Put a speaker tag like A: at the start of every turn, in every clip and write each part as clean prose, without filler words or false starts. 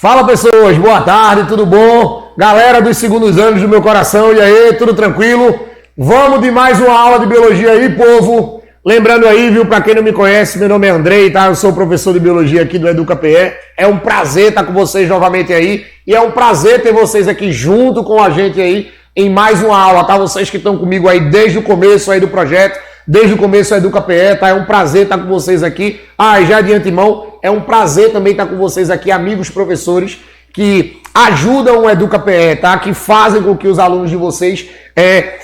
A: Fala pessoas, boa tarde, tudo bom? Galera dos segundos anos do meu coração, e aí, tudo tranquilo? Vamos de mais uma aula de biologia aí, povo. Lembrando aí, viu, pra quem não me conhece, meu nome é Andrei, tá? Eu sou professor de biologia aqui do EducaPE. É um prazer estar com vocês novamente aí. E é um prazer ter vocês aqui junto com a gente aí em mais uma aula, tá? Vocês que estão comigo aí desde o começo aí do projeto, desde o começo do EducaPE, tá? É um prazer estar com vocês aqui. E já de antemão, é um prazer também estar com vocês aqui, amigos professores, que ajudam o EducaPE, tá? Que fazem com que os alunos de vocês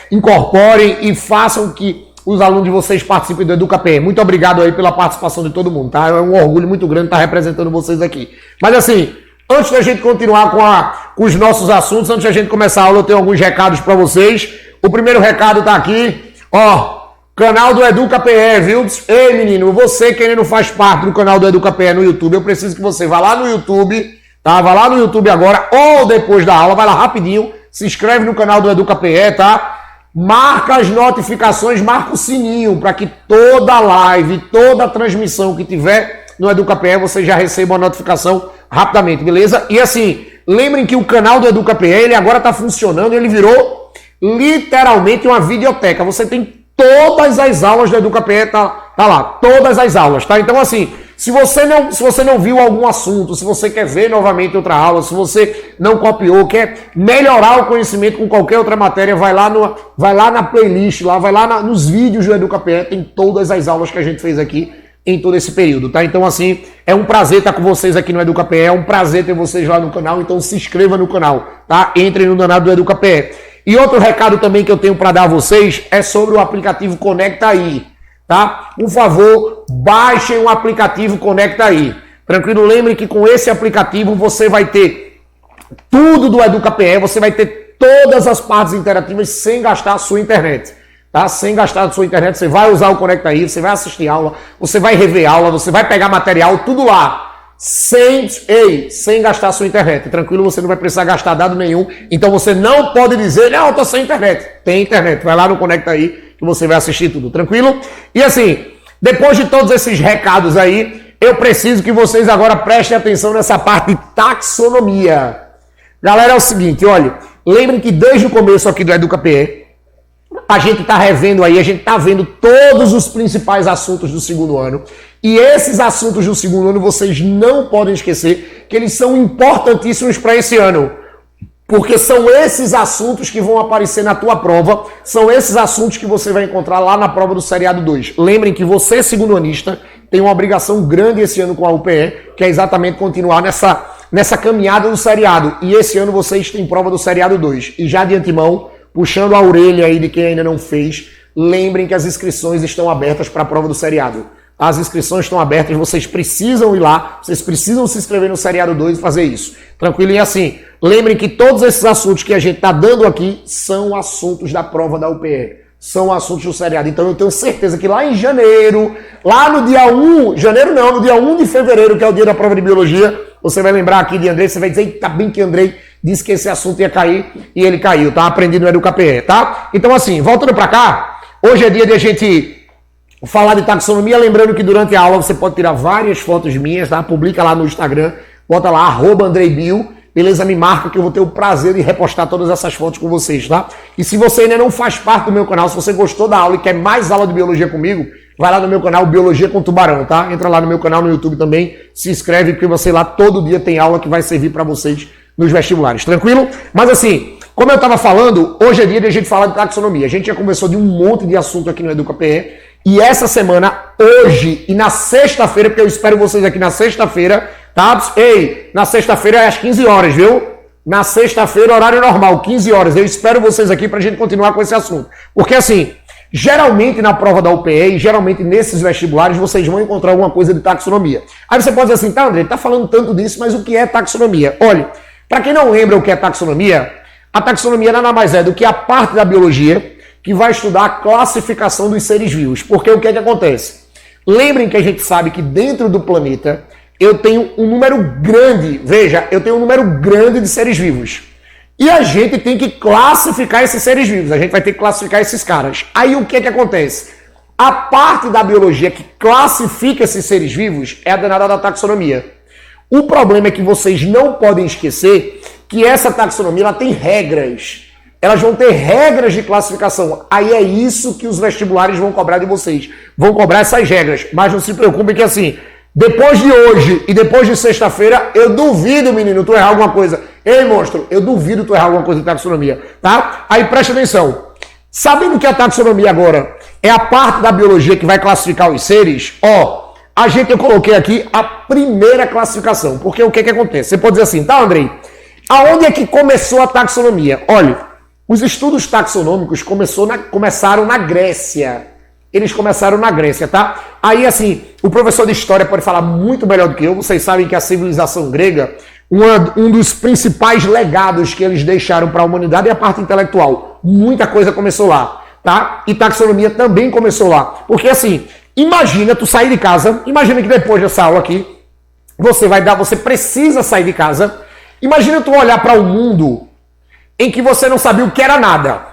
A: incorporem e façam que os alunos de vocês participem do EducaPE. Muito obrigado aí pela participação de todo mundo, tá? É um orgulho muito grande estar representando vocês aqui. Mas assim, antes da gente continuar com os nossos assuntos, antes da gente começar a aula, eu tenho alguns recados para vocês. O primeiro recado tá aqui, canal do EducaPE, viu? Ei, menino, você que ainda não faz parte do canal do EducaPE no YouTube, eu preciso que você vá lá no YouTube, tá? Vá lá no YouTube agora ou depois da aula, vai lá rapidinho, se inscreve no canal do EducaPE, tá? Marca as notificações, marca o sininho para que toda live, toda transmissão que tiver no EducaPE, você já receba uma notificação rapidamente, beleza? E assim, lembrem que o canal do EducaPE, ele agora está funcionando, ele virou literalmente uma videoteca. Você tem todas as aulas do EducaPE, tá lá, todas as aulas, tá? Então assim, se você não viu algum assunto, se você quer ver novamente outra aula, se você não copiou, quer melhorar o conhecimento com qualquer outra matéria, vai lá na playlist, vai lá nos vídeos do EducaPE, tem todas as aulas que a gente fez aqui em todo esse período, tá? Então assim, é um prazer estar com vocês aqui no EducaPE, é um prazer ter vocês lá no canal, então se inscreva no canal, tá? Entrem no danado do EducaPE. E outro recado também que eu tenho para dar a vocês é sobre o aplicativo Conecta Aí, tá? Por favor, baixem o aplicativo Conecta Aí. Tranquilo? Lembre que com esse aplicativo você vai ter tudo do EducaPE, você vai ter todas as partes interativas sem gastar a sua internet, tá? Sem gastar a sua internet, você vai usar o Conecta Aí, você vai assistir aula, você vai rever aula, você vai pegar material, tudo lá. Sem gastar a sua internet. Tranquilo, você não vai precisar gastar dado nenhum. Então você não pode dizer, não, eu tô sem internet. Tem internet, vai lá no Conecta Aí que você vai assistir tudo, tranquilo? E assim, depois de todos esses recados aí, eu preciso que vocês agora prestem atenção nessa parte de taxonomia. Galera, é o seguinte, olha, lembrem que desde o começo aqui do EducaPE, a gente está revendo aí, a gente está vendo todos os principais assuntos do segundo ano. E esses assuntos do segundo ano, vocês não podem esquecer que eles são importantíssimos para esse ano. Porque são esses assuntos que vão aparecer na tua prova, são esses assuntos que você vai encontrar lá na prova do Seriado 2. Lembrem que você, segundo-anista, tem uma obrigação grande esse ano com a UPE, que é exatamente continuar nessa caminhada do seriado. E esse ano vocês têm prova do Seriado 2. E já de antemão, puxando a orelha aí de quem ainda não fez, lembrem que as inscrições estão abertas para a prova do seriado. As inscrições estão abertas, vocês precisam ir lá, vocês precisam se inscrever no Seriado 2 e fazer isso. Tranquilo? E assim, lembrem que todos esses assuntos que a gente está dando aqui são assuntos da prova da UPE. São assuntos do seriado. Então eu tenho certeza que lá em janeiro, lá no dia 1, no dia 1 de fevereiro, que é o dia da prova de biologia, você vai lembrar aqui de Andrei, você vai dizer, eita, bem que Andrei disse que esse assunto ia cair e ele caiu, tá? Aprendi no EducaPE, tá? Então assim, voltando para cá, hoje é dia de a gente falar de taxonomia, lembrando que durante a aula você pode tirar várias fotos minhas, tá? Publica lá no Instagram, bota lá, @AndreiBio, beleza? Me marca que eu vou ter o prazer de repostar todas essas fotos com vocês, tá? E se você ainda não faz parte do meu canal, se você gostou da aula e quer mais aula de biologia comigo, vai lá no meu canal Biologia com Tubarão, tá? Entra lá no meu canal no YouTube também, se inscreve, porque você lá todo dia tem aula que vai servir para vocês nos vestibulares, tranquilo? Mas assim, como eu estava falando, hoje é dia de a gente falar de taxonomia. A gente já conversou de um monte de assunto aqui no EducaPE, e essa semana, hoje e na sexta-feira, porque eu espero vocês aqui na sexta-feira, tá? Ei, na sexta-feira é às 15 horas, viu? Na sexta-feira, horário normal, 15 horas. Eu espero vocês aqui pra gente continuar com esse assunto. Porque assim, geralmente na prova da UPE e geralmente nesses vestibulares, vocês vão encontrar alguma coisa de taxonomia. Aí você pode dizer assim, tá, André, tá falando tanto disso, mas o que é taxonomia? Olha, para quem não lembra o que é taxonomia, a taxonomia nada mais é do que a parte da biologia que vai estudar a classificação dos seres vivos. Porque o que é que acontece? Lembrem que a gente sabe que dentro do planeta eu tenho um número grande, eu tenho um número grande de seres vivos. E a gente tem que classificar esses seres vivos, a gente vai ter que classificar esses caras. Aí o que é que acontece? A parte da biologia que classifica esses seres vivos é a danada da taxonomia. O problema é que vocês não podem esquecer que essa taxonomia ela tem regras. Elas vão ter regras de classificação. Aí é isso que os vestibulares vão cobrar de vocês. Vão cobrar essas regras. Mas não se preocupem que assim, depois de hoje e depois de sexta-feira, eu duvido, menino, tu errar alguma coisa. Ei, monstro, eu duvido tu errar alguma coisa de taxonomia, tá? Aí preste atenção. Sabendo que a taxonomia agora é a parte da biologia que vai classificar os seres, ó, eu coloquei aqui a primeira classificação. Porque o que acontece? Você pode dizer assim, tá, Andrei? Aonde é que começou a taxonomia? Olha, os estudos taxonômicos começaram na Grécia. Eles começaram na Grécia, tá? Aí, assim, o professor de história pode falar muito melhor do que eu. Vocês sabem que a civilização grega, um dos principais legados que eles deixaram para a humanidade é a parte intelectual. Muita coisa começou lá, tá? E taxonomia também começou lá. Porque, assim, imagina tu sair de casa, imagina que depois dessa aula aqui, você precisa sair de casa. Imagina tu olhar para o mundo em que você não sabia o que era nada.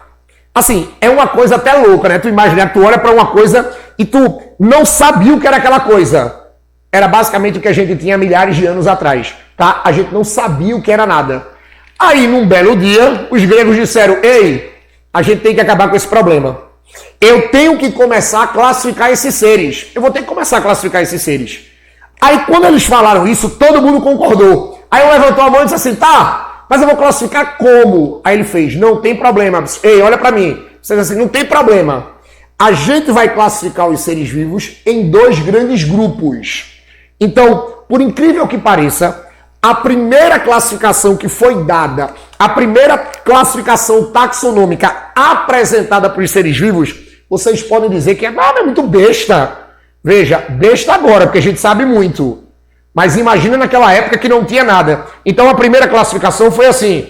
A: Assim, é uma coisa até louca, né? Tu imagina, tu olha para uma coisa e tu não sabia o que era aquela coisa. Era basicamente o que a gente tinha milhares de anos atrás, tá? A gente não sabia o que era nada. Aí, num belo dia, os gregos disseram, ei, a gente tem que acabar com esse problema. Eu tenho que começar a classificar esses seres. Eu vou ter que começar a classificar esses seres. Aí, quando eles falaram isso, todo mundo concordou. Aí eu levantou a mão e disse assim, tá, mas eu vou classificar como? Aí ele fez, não tem problema. Ei, olha para mim. Você diz assim, não tem problema. A gente vai classificar os seres vivos em 2 grandes grupos. Então, por incrível que pareça, a primeira classificação que foi dada, a primeira classificação taxonômica apresentada para os seres vivos, vocês podem dizer que é muito besta. Veja, besta agora, porque a gente sabe muito. Mas imagina naquela época que não tinha nada. Então a primeira classificação foi assim.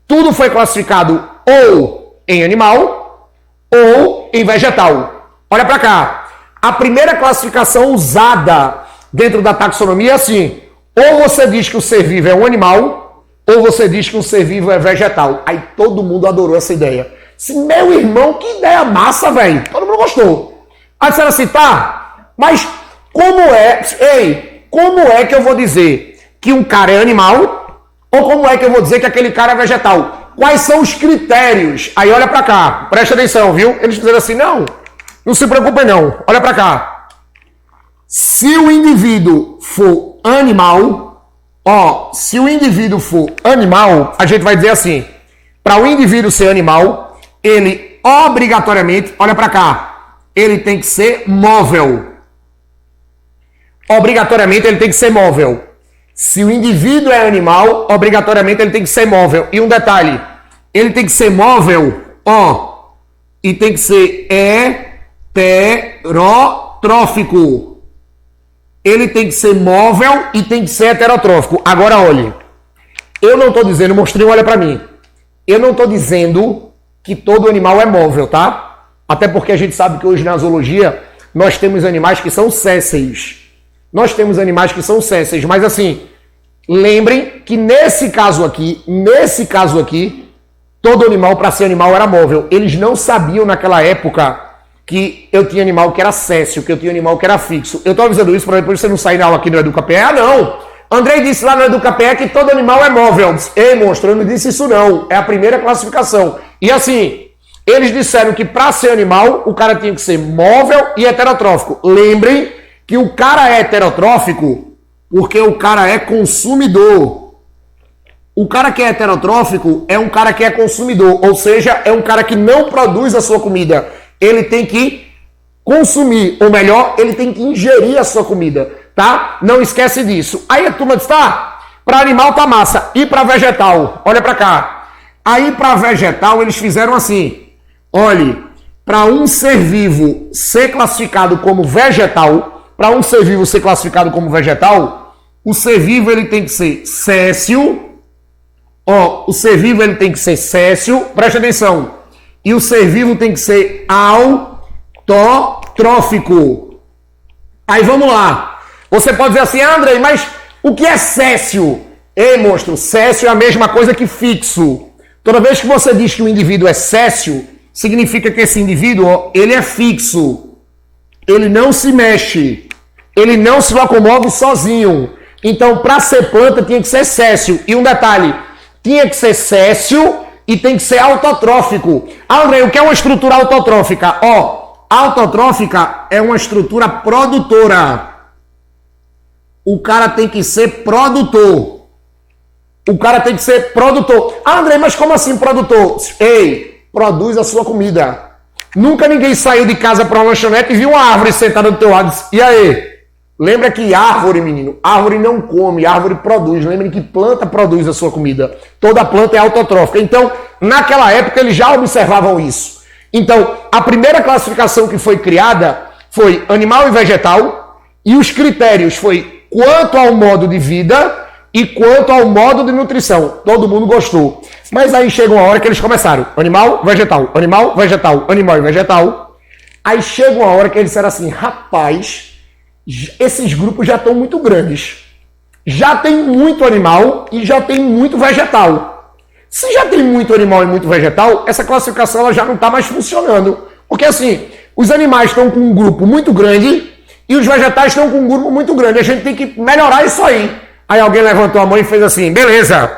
A: Tudo foi classificado ou em animal ou em vegetal. Olha para cá. A primeira classificação usada dentro da taxonomia é assim. Ou você diz que o ser vivo é um animal ou você diz que o ser vivo é vegetal. Aí todo mundo adorou essa ideia. Meu irmão, que ideia massa, velho. Todo mundo gostou. Aí disseram assim, tá, mas como é... Ei... Como é que eu vou dizer que um cara é animal ou como é que eu vou dizer que aquele cara é vegetal? Quais são os critérios? Aí olha pra cá, presta atenção, viu? Eles fizeram assim, não se preocupem não, olha pra cá. Se o indivíduo for animal, se o indivíduo for animal, a gente vai dizer assim, para o indivíduo ser animal, ele obrigatoriamente, olha pra cá, ele tem que ser móvel. Obrigatoriamente ele tem que ser móvel. Se o indivíduo é animal, obrigatoriamente ele tem que ser móvel. E um detalhe, ele tem que ser móvel, e tem que ser heterotrófico. Ele tem que ser móvel e tem que ser heterotrófico. Agora olhe, eu não estou dizendo, mostrei, olha para mim. Eu não estou dizendo que todo animal é móvel, tá? Até porque a gente sabe que hoje na zoologia nós temos animais que são sésseis. Nós temos animais que são sésseis, mas assim, lembrem que nesse caso aqui, todo animal para ser animal era móvel. Eles não sabiam naquela época que eu tinha animal que era césseo, que eu tinha animal que era fixo. Eu estou avisando isso para depois você não sair na aula aqui no EducaPE. Ah, não! Andrei disse lá no EducaPE que todo animal é móvel. Ei, monstro, eu não disse isso não. É a primeira classificação. E assim, eles disseram que para ser animal, o cara tinha que ser móvel e heterotrófico. Lembrem que o cara é heterotrófico porque o cara é consumidor. O cara que é heterotrófico é um cara que é consumidor, ou seja, é um cara que não produz a sua comida. Ele tem que consumir, ou melhor, ele tem que ingerir a sua comida, tá? Não esquece disso. Aí a turma diz, tá, para animal tá massa, e para vegetal? Olha para cá. Aí para vegetal eles fizeram assim, olhe, para um ser vivo ser classificado como vegetal, o ser vivo ele tem que ser césseo. O ser vivo ele tem que ser césseo, presta atenção. E o ser vivo tem que ser autotrófico. Aí vamos lá. Você pode dizer assim, Andrei, mas o que é césseo? Ei, monstro, césseo é a mesma coisa que fixo. Toda vez que você diz que o indivíduo é césseo, significa que esse indivíduo, ele é fixo. Ele não se mexe. Ele não se locomove sozinho. Então, para ser planta, tinha que ser séssil. E um detalhe, tinha que ser séssil e tem que ser autotrófico. André, o que é uma estrutura autotrófica? Autotrófica é uma estrutura produtora. O cara tem que ser produtor. O cara tem que ser produtor. André, mas como assim produtor? Ei, produz a sua comida. Nunca ninguém saiu de casa para uma lanchonete e viu uma árvore sentada do teu lado. E aí? Lembra que árvore, menino, árvore não come, árvore produz. Lembra que planta produz a sua comida. Toda planta é autotrófica. Então, naquela época, eles já observavam isso. Então, a primeira classificação que foi criada foi animal e vegetal. E os critérios foi quanto ao modo de vida e quanto ao modo de nutrição. Todo mundo gostou. Mas aí chega uma hora que eles começaram. Animal, vegetal, animal, vegetal, animal e vegetal. Aí chega uma hora que eles disseram assim, rapaz, esses grupos já estão muito grandes. Já tem muito animal e já tem muito vegetal. Se já tem muito animal e muito vegetal, essa classificação ela já não está mais funcionando. Porque assim, os animais estão com um grupo muito grande e os vegetais estão com um grupo muito grande. A gente tem que melhorar isso aí. Aí alguém levantou a mão e fez assim, beleza,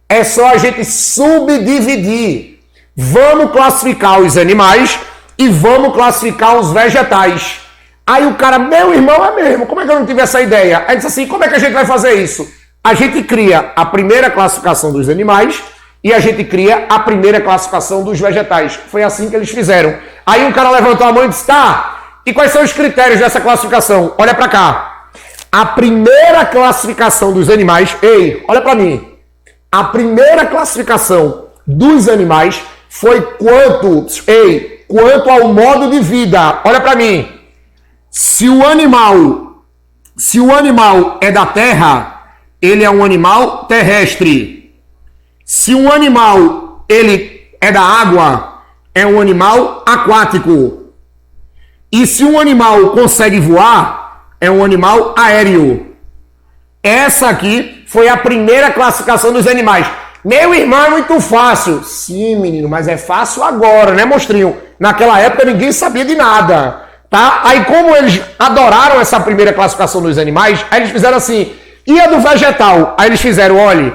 A: é só a gente subdividir. Vamos classificar os animais e vamos classificar os vegetais. Aí o cara, meu irmão, é mesmo, como é que eu não tive essa ideia? Aí disse assim, como é que a gente vai fazer isso? A gente cria a primeira classificação dos animais e a gente cria a primeira classificação dos vegetais. Foi assim que eles fizeram. Aí um cara levantou a mão e disse, tá, e quais são os critérios dessa classificação? Olha pra cá. A primeira classificação dos animais, ei, olha pra mim. A primeira classificação dos animais foi quanto ao modo de vida. Olha pra mim. Se o animal é da terra, ele é um animal terrestre. Se um animal ele é da água, é um animal aquático. E se um animal consegue voar, é um animal aéreo. Essa aqui foi a primeira classificação dos animais. Meu irmão, é muito fácil. Sim, menino, mas é fácil agora, né, monstrinho? Naquela época ninguém sabia de nada. Tá? Aí como eles adoraram essa primeira classificação dos animais, aí eles fizeram assim, e a do vegetal? Aí eles fizeram, olha,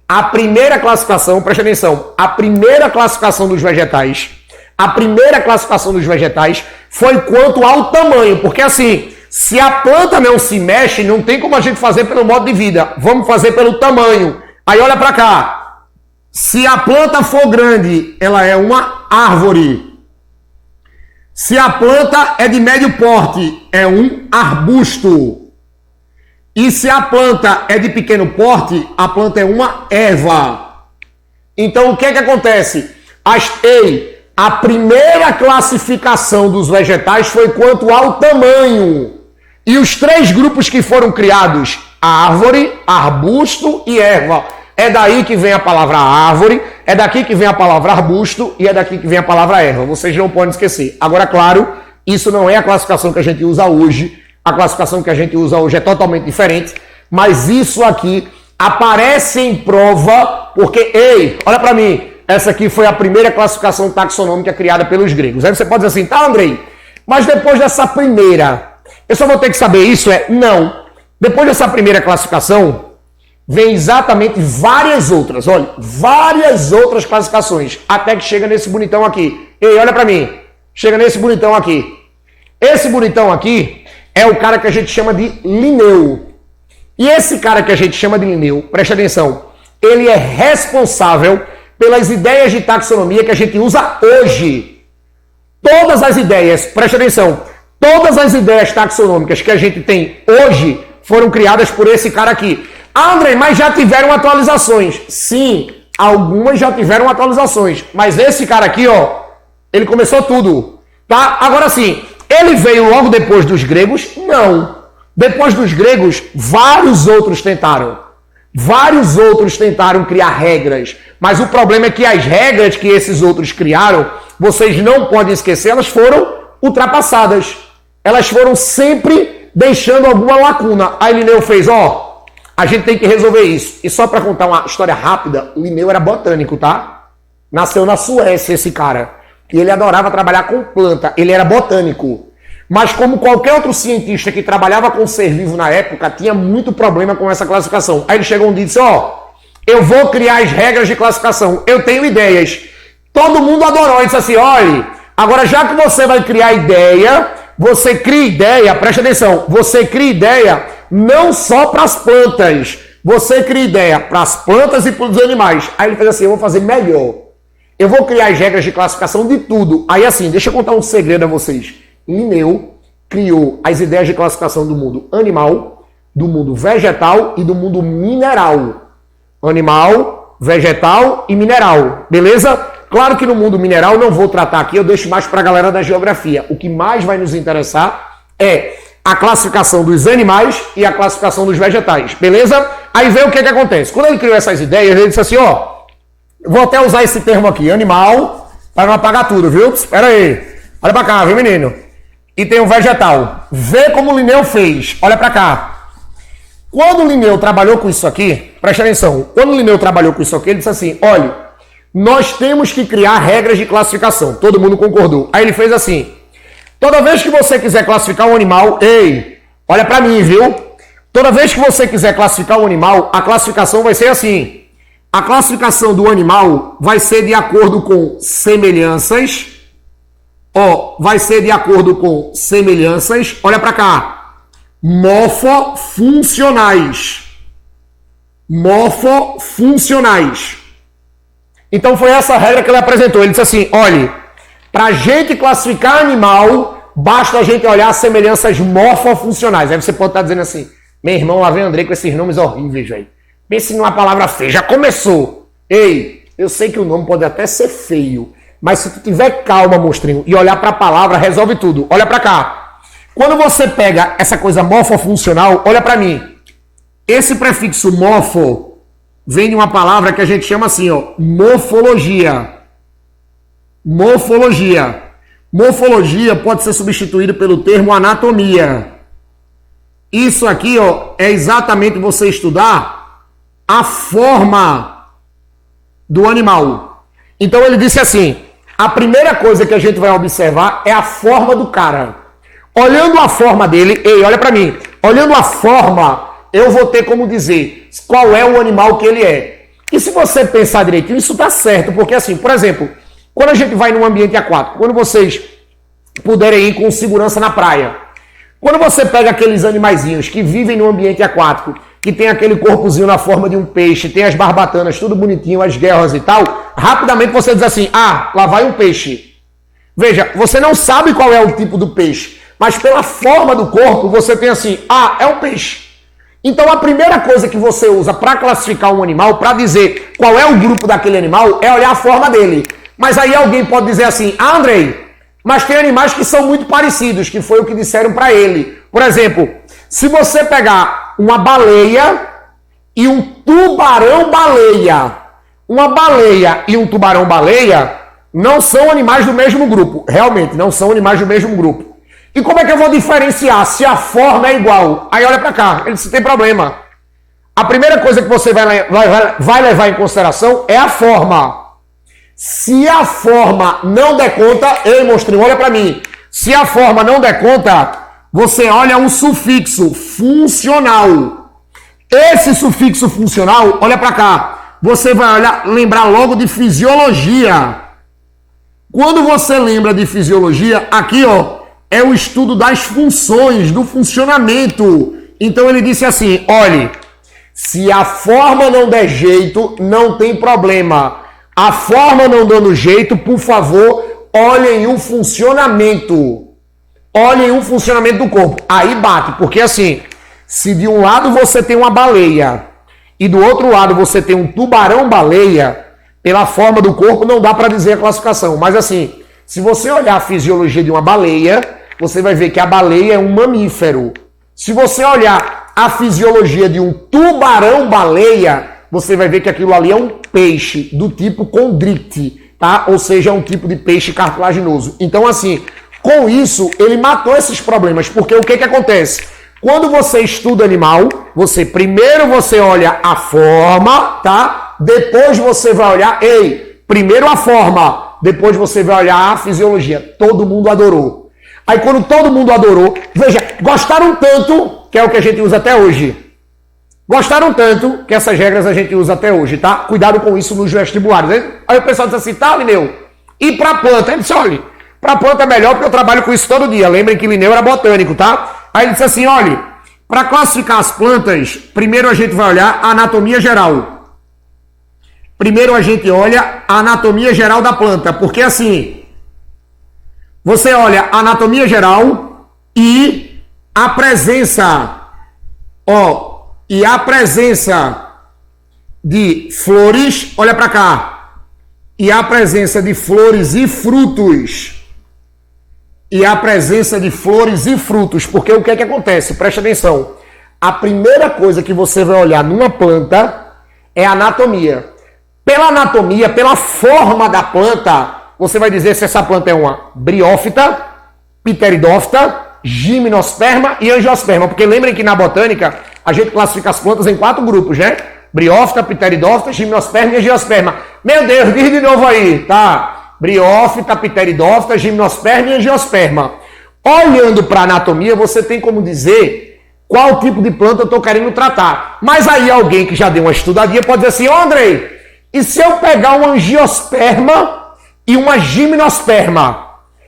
A: a primeira classificação, presta atenção, a primeira classificação dos vegetais foi quanto ao tamanho, porque assim, se a planta não se mexe, não tem como a gente fazer pelo modo de vida, vamos fazer pelo tamanho. Aí olha pra cá, se a planta for grande, ela é uma árvore. Se a planta é de médio porte, é um arbusto. E se a planta é de pequeno porte, a planta é uma erva. Então o que é que acontece? A primeira classificação dos vegetais foi quanto ao tamanho. E os três grupos que foram criados, árvore, arbusto e erva. É daí que vem a palavra árvore, é daqui que vem a palavra arbusto e é daqui que vem a palavra erva. Vocês não podem esquecer. Agora, claro, isso não é a classificação que a gente usa hoje. A classificação que a gente usa hoje é totalmente diferente. Mas isso aqui aparece em prova porque, olha para mim, essa aqui foi a primeira classificação taxonômica criada pelos gregos. Aí você pode dizer assim, tá, Andrei, mas depois dessa primeira, eu só vou ter que saber isso? Não. Depois dessa primeira classificação, vem exatamente várias outras classificações, até que chega nesse bonitão aqui. Olha pra mim, chega nesse bonitão aqui. Esse bonitão aqui é o cara que a gente chama de Linneu. E esse cara que a gente chama de Linneu, presta atenção, ele é responsável pelas ideias de taxonomia que a gente usa hoje. Todas as ideias, presta atenção, todas as ideias taxonômicas que a gente tem hoje foram criadas por esse cara aqui. André, mas já tiveram atualizações. Sim, algumas já tiveram atualizações. Mas esse cara aqui, ele começou tudo. Tá? Agora sim, ele veio logo depois dos gregos? Não. Depois dos gregos, vários outros tentaram. Vários outros tentaram criar regras. Mas o problema é que as regras que esses outros criaram, vocês não podem esquecer, elas foram ultrapassadas. Elas foram sempre deixando alguma lacuna. Aí Linneu fez, a gente tem que resolver isso. E só para contar uma história rápida, o Linneu era botânico, tá? Nasceu na Suécia esse cara. E ele adorava trabalhar com planta. Ele era botânico. Mas como qualquer outro cientista que trabalhava com ser vivo na época, tinha muito problema com essa classificação. Aí ele chegou um dia e disse, eu vou criar as regras de classificação, eu tenho ideias. Todo mundo adorou, ele disse assim, olha, agora já que você vai criar ideia, você cria ideia, presta atenção, você cria ideia não só para as plantas, você cria ideia para as plantas e para os animais. Aí ele fez assim, eu vou fazer melhor. Eu vou criar as regras de classificação de tudo. Aí assim, deixa eu contar um segredo a vocês. Linneu criou as ideias de classificação do mundo animal, do mundo vegetal e do mundo mineral. Animal, vegetal e mineral. Beleza? Claro que no mundo mineral não vou tratar aqui, eu deixo mais para a galera da geografia. O que mais vai nos interessar é a classificação dos animais e a classificação dos vegetais. Beleza? Aí vê o que acontece. Quando ele criou essas ideias, ele disse assim, vou até usar esse termo aqui, animal, para não apagar tudo, viu? Espera aí. Olha para cá, viu, menino? E tem o vegetal. Vê como o Linneu fez. Olha para cá. Quando o Linneu trabalhou com isso aqui, presta atenção. Quando o Linneu trabalhou com isso aqui, ele disse assim, olha, nós temos que criar regras de classificação. Todo mundo concordou. Aí ele fez assim, toda vez que você quiser classificar um animal, olha para mim, viu? Toda vez que você quiser classificar um animal, a classificação vai ser assim. A classificação do animal vai ser de acordo com semelhanças. Vai ser de acordo com semelhanças. Olha para cá. Morfofuncionais. Morfofuncionais. Então foi essa regra que ele apresentou. Ele disse assim, olha, para a gente classificar animal, basta a gente olhar as semelhanças morfofuncionais. Aí você pode estar dizendo assim, meu irmão, lá vem Andrei com esses nomes horríveis, velho. Pense numa palavra feia, já começou. Eu sei que o nome pode até ser feio, mas se tu tiver calma, monstrinho, e olhar para a palavra, resolve tudo. Olha para cá. Quando você pega essa coisa morfofuncional, olha para mim. Esse prefixo morfo vem de uma palavra que a gente chama assim, morfologia. Morfologia. Morfologia pode ser substituído pelo termo anatomia. Isso aqui, é exatamente você estudar a forma do animal. Então ele disse assim, a primeira coisa que a gente vai observar é a forma do cara. Olhando a forma dele, olha para mim, olhando a forma, eu vou ter como dizer qual é o animal que ele é. E se você pensar direitinho, isso tá certo, porque assim, por exemplo, quando a gente vai num ambiente aquático, quando vocês puderem ir com segurança na praia, quando você pega aqueles animaizinhos que vivem no ambiente aquático, que tem aquele corpozinho na forma de um peixe, tem as barbatanas, tudo bonitinho, as guerras e tal, rapidamente você diz assim, lá vai um peixe. Veja, você não sabe qual é o tipo do peixe, mas pela forma do corpo você tem assim, é um peixe. Então a primeira coisa que você usa para classificar um animal, para dizer qual é o grupo daquele animal, é olhar a forma dele. Mas aí alguém pode dizer assim, Andrei, mas tem animais que são muito parecidos, que foi o que disseram para ele. Por exemplo, se você pegar uma baleia e um tubarão-baleia, uma baleia e um tubarão-baleia não são animais do mesmo grupo. Realmente, não são animais do mesmo grupo. E como é que eu vou diferenciar se a forma é igual? Aí olha para cá, ele disse, tem problema. A primeira coisa que você vai levar em consideração é a forma. Se a forma não der conta, monstrinho, olha para mim. Se a forma não der conta, você olha um sufixo funcional. Esse sufixo funcional, olha para cá, você vai lembrar logo de fisiologia. Quando você lembra de fisiologia, aqui é o estudo das funções, do funcionamento. Então ele disse assim, olhe, se a forma não der jeito, não tem problema. A forma não dando jeito, por favor, olhem o funcionamento. Olhem o funcionamento do corpo. Aí bate, porque assim, se de um lado você tem uma baleia e do outro lado você tem um tubarão-baleia, pela forma do corpo não dá para dizer a classificação. Mas assim, se você olhar a fisiologia de uma baleia, você vai ver que a baleia é um mamífero. Se você olhar a fisiologia de um tubarão-baleia, você vai ver que aquilo ali é um peixe do tipo condrite, tá? Ou seja, é um tipo de peixe cartilaginoso. Então, assim, com isso, ele matou esses problemas, porque o que acontece? Quando você estuda animal, primeiro você olha a forma, tá? Depois você vai olhar, primeiro a forma, depois você vai olhar a fisiologia. Todo mundo adorou. Aí quando todo mundo adorou, veja, gostaram tanto, que é o que a gente usa até hoje. Gostaram tanto que essas regras a gente usa até hoje, tá? Cuidado com isso nos vestibulares. Aí o pessoal diz assim, tá, Lineu? E pra planta? Ele disse, olha, pra planta é melhor porque eu trabalho com isso todo dia. Lembrem que Lineu era botânico, tá? Aí ele disse assim, olha, para classificar as plantas, primeiro a gente vai olhar a anatomia geral. Primeiro a gente olha a anatomia geral da planta, porque assim, você olha a anatomia geral e a presença, e a presença de flores, olha para cá, e a presença de flores e frutos. E a presença de flores e frutos, porque o que é que acontece? Presta atenção. A primeira coisa que você vai olhar numa planta é a anatomia. Pela anatomia, pela forma da planta, você vai dizer se essa planta é uma briófita, pteridófita, gimnosperma e angiosperma. Porque lembrem que na botânica a gente classifica as plantas em 4 grupos, né? Briófita, pteridófita, gimnosperma e angiosperma. Meu Deus, diz de novo aí, tá? Briófita, pteridófita, gimnosperma e angiosperma. Olhando para a anatomia, você tem como dizer qual tipo de planta eu estou querendo tratar. Mas aí alguém que já deu uma estudadinha pode dizer assim, Andrei, e se eu pegar uma angiosperma e uma gimnosperma,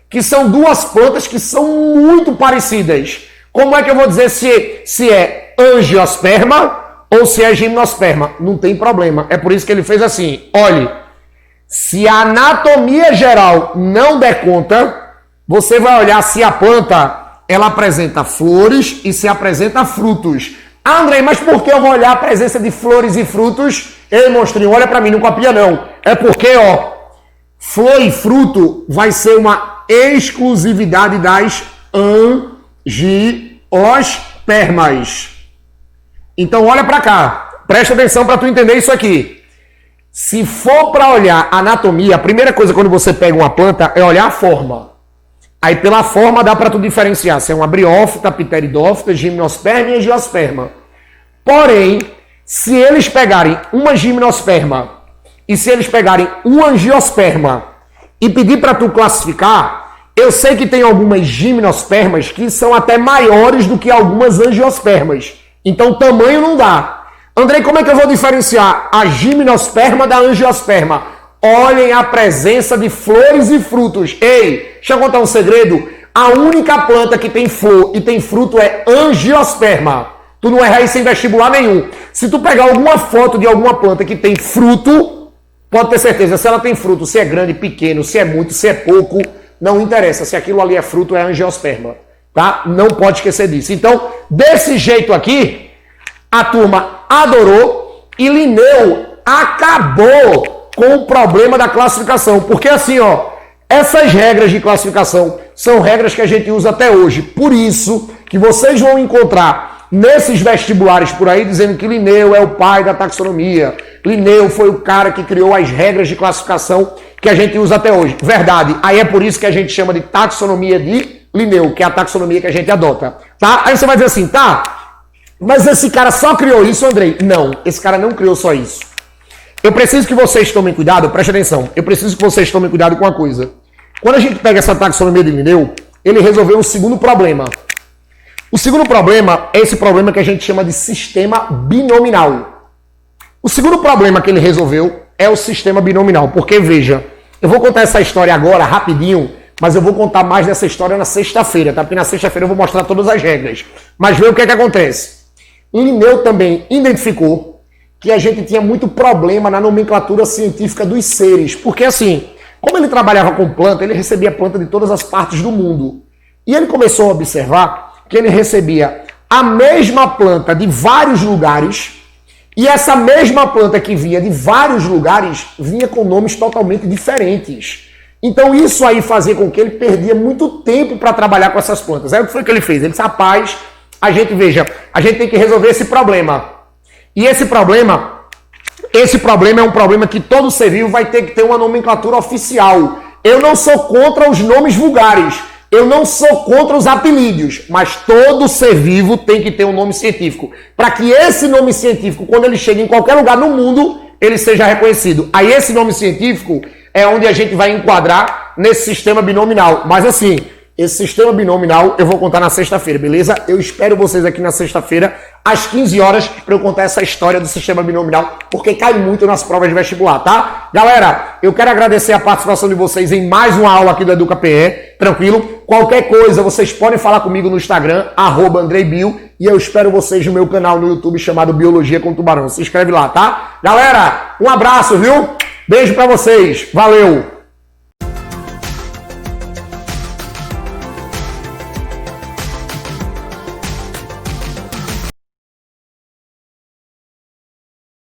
A: que são 2 plantas que são muito parecidas, como é que eu vou dizer se é angiosperma ou se é gimnosperma? Não tem problema. É por isso que ele fez assim, olhe, se a anatomia geral não der conta, você vai olhar se a planta ela apresenta flores e se apresenta frutos. Andrei, mas por que eu vou olhar a presença de flores e frutos? Ei, monstrinho, olha para mim, não copia não. É porque, flor e fruto vai ser uma exclusividade das angiospermas. Então olha para cá, presta atenção para tu entender isso aqui. Se for para olhar a anatomia, a primeira coisa quando você pega uma planta é olhar a forma. Aí pela forma dá para tu diferenciar se é uma briófita, pteridófita, gimnosperma e angiosperma. Porém, se eles pegarem uma gimnosperma e se eles pegarem um angiosperma e pedir para tu classificar, eu sei que tem algumas gimnospermas que são até maiores do que algumas angiospermas. Então tamanho não dá. Andrei, como é que eu vou diferenciar a gimnosperma da angiosperma? Olhem a presença de flores e frutos. Ei, deixa eu contar um segredo. A única planta que tem flor e tem fruto é angiosperma. Tu não erra isso em vestibular nenhum. Se tu pegar alguma foto de alguma planta que tem fruto, pode ter certeza, se ela tem fruto, se é grande, pequeno, se é muito, se é pouco, não interessa. Se aquilo ali é fruto, é angiosperma. Tá? Não pode esquecer disso. Então, desse jeito aqui, a turma adorou e Linneu acabou com o problema da classificação. Porque assim, essas regras de classificação são regras que a gente usa até hoje. Por isso que vocês vão encontrar nesses vestibulares por aí dizendo que Linneu é o pai da taxonomia. Linneu foi o cara que criou as regras de classificação que a gente usa até hoje. Verdade. Aí é por isso que a gente chama de taxonomia de Linneu, que é a taxonomia que a gente adota. Tá? Aí você vai dizer assim, tá? Mas esse cara só criou isso, Andrei? Não, esse cara não criou só isso. Eu preciso que vocês tomem cuidado, preste atenção, eu preciso que vocês tomem cuidado com uma coisa. Quando a gente pega essa taxonomia de Linneu, ele resolveu um segundo problema. O segundo problema é esse problema que a gente chama de sistema binominal. O segundo problema que ele resolveu é o sistema binominal, porque veja, eu vou contar essa história agora, rapidinho, mas eu vou contar mais dessa história na sexta-feira, tá? Porque na sexta-feira eu vou mostrar todas as regras. Mas vê o que é que acontece. Linneu também identificou que a gente tinha muito problema na nomenclatura científica dos seres. Porque assim, como ele trabalhava com planta, ele recebia planta de todas as partes do mundo. E ele começou a observar que ele recebia a mesma planta de vários lugares, e essa mesma planta que vinha de vários lugares, vinha com nomes totalmente diferentes. Então isso aí fazia com que ele perdia muito tempo para trabalhar com essas plantas. Aí o que foi que ele fez? Ele disse, rapaz, a gente tem que resolver esse problema. E esse problema é um problema que todo ser vivo vai ter que ter uma nomenclatura oficial. Eu não sou contra os nomes vulgares, eu não sou contra os apelídios, mas todo ser vivo tem que ter um nome científico. Para que esse nome científico, quando ele chega em qualquer lugar no mundo, ele seja reconhecido. Aí esse nome científico é onde a gente vai enquadrar nesse sistema binominal. Mas assim, Esse sistema binominal eu vou contar na sexta-feira, beleza? Eu espero vocês aqui na sexta-feira, às 15 horas, para eu contar essa história do sistema binominal, porque cai muito nas provas de vestibular, tá? Galera, eu quero agradecer a participação de vocês em mais uma aula aqui do EducaPE, tranquilo? Qualquer coisa, vocês podem falar comigo no Instagram, @AndreiBio, e eu espero vocês no meu canal no YouTube chamado Biologia com Tubarão. Se inscreve lá, tá? Galera, um abraço, viu? Beijo pra vocês. Valeu!